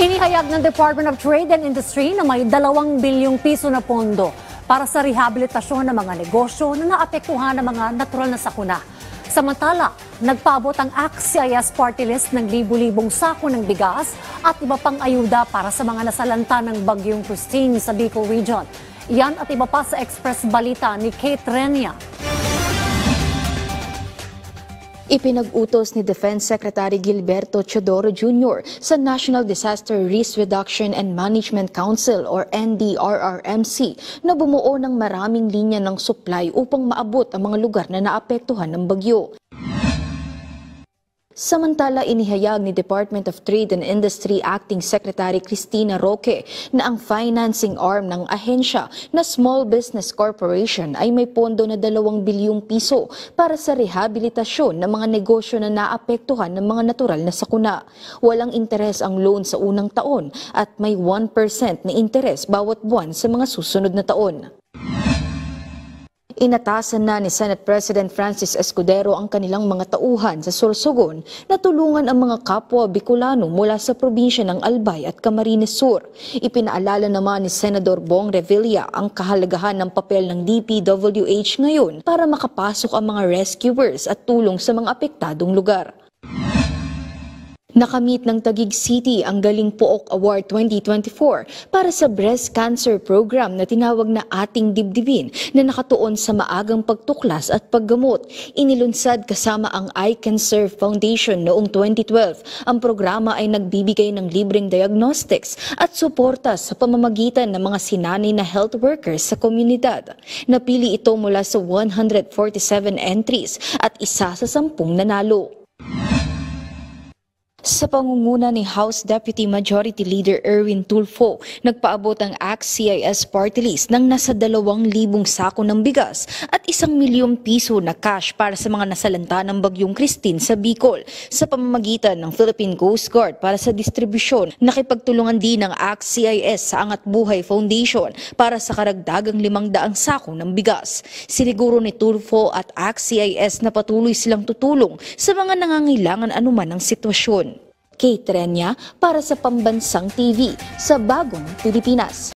Inihayag ng Department of Trade and Industry na may 2 bilyong piso na pondo para sa rehabilitasyon ng mga negosyo na naapektuhan ng mga natural na sakuna. Samantala, nagpaabot ang ACT-CIS party list ng libu-libong sako ng bigas at iba pang ayuda para sa mga nasalanta ng Bagyong Christine sa Bicol Region. Yan at iba pa sa Express Balita ni Kate Renia. Ipinag-utos ni Defense Secretary Gilberto Teodoro Jr. sa National Disaster Risk Reduction and Management Council or NDRRMC na bumuo ng maraming linya ng supply upang maabot ang mga lugar na naapektuhan ng bagyo. Samantala, inihayag ni Department of Trade and Industry Acting Secretary Cristina Roque na ang financing arm ng ahensya na Small Business Corporation ay may pondo na 2 bilyong piso para sa rehabilitasyon ng mga negosyo na naapektuhan ng mga natural na sakuna. Walang interes ang loan sa unang taon at may 1% na interes bawat buwan sa mga susunod na taon. Inatasan na ni Senate President Francis Escudero ang kanilang mga tauhan sa Sorsogon na tulungan ang mga kapwa Bicolano mula sa probinsya ng Albay at Camarines Sur. Ipinaalala naman ni Senador Bong Revilla ang kahalagahan ng papel ng DPWH ngayon para makapasok ang mga rescuers at tulong sa mga apektadong lugar. Nakamit ng Taguig City ang Galing Pook Award 2024 para sa breast cancer program na tinawag na Ating Dibdibin na nakatuon sa maagang pagtuklas at paggamot. Inilunsad kasama ang I Can Serve Foundation noong 2012. Ang programa ay nagbibigay ng libreng diagnostics at suporta sa pamamagitan ng mga sinanay na health workers sa komunidad. Napili ito mula sa 147 entries at isa sa 10 nanalo. Sa pangunguna ni House Deputy Majority Leader Erwin Tulfo, nagpaabot ang ACT-CIS party list ng nasa 2,000 sako ng bigas at 1 milyong piso na cash para sa mga nasalanta ng Bagyong Christine sa Bicol. Sa pamamagitan ng Philippine Coast Guard para sa distribusyon, nakipagtulungan din ng ACT-CIS sa Angat Buhay Foundation para sa karagdagang 500 sako ng bigas. Siniguro ni Tulfo at ACT-CIS na patuloy silang tutulong sa mga nangangailangan anuman ng sitwasyon. Kate Renia para sa Pambansang TV sa Bagong Pilipinas.